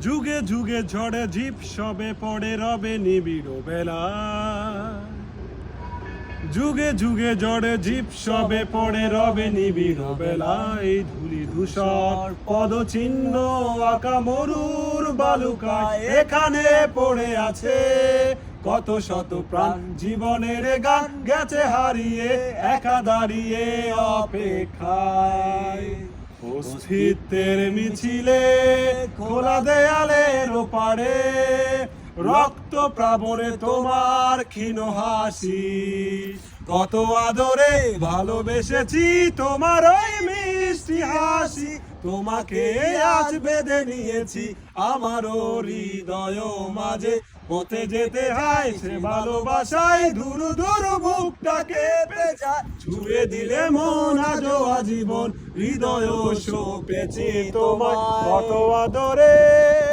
যুগে যুগে ঝড়ে ঝিপ সবে পড়ে রবে নিবিড় বেলা, যুগে যুগে ঝড়ে ঝিপ সবে পড়ে রবে নিবিড় বেলা। এই ধূলি ধূসর পদচিহ্ন আঁকা মরুর বালুকায় এখানে পড়ে আছে কত শত প্রাণ, জীবনের গান গেছে হারিয়ে একা দাঁড়িয়ে অপেক্ষায়। অস্তিত্বের মিছিলে খোলা দেয়ালের ওপারে রক্ত প্রাবরে তোমার ক্ষীণ হাসি, কত আদরে ভালোবেসেছি তোমার ওই মিষ্টি হাসি। তোমাকে আজ বেঁধে নিয়েছি আমারও হৃদয় মাঝে, পথে যেতে হয় সে ভালোবাসায় দূর দূর বুকটাকে পেঁচায়। ছুঁয়ে দিলে মন আজও আজীবন হৃদয় সপেছি তোমার কত আদরে।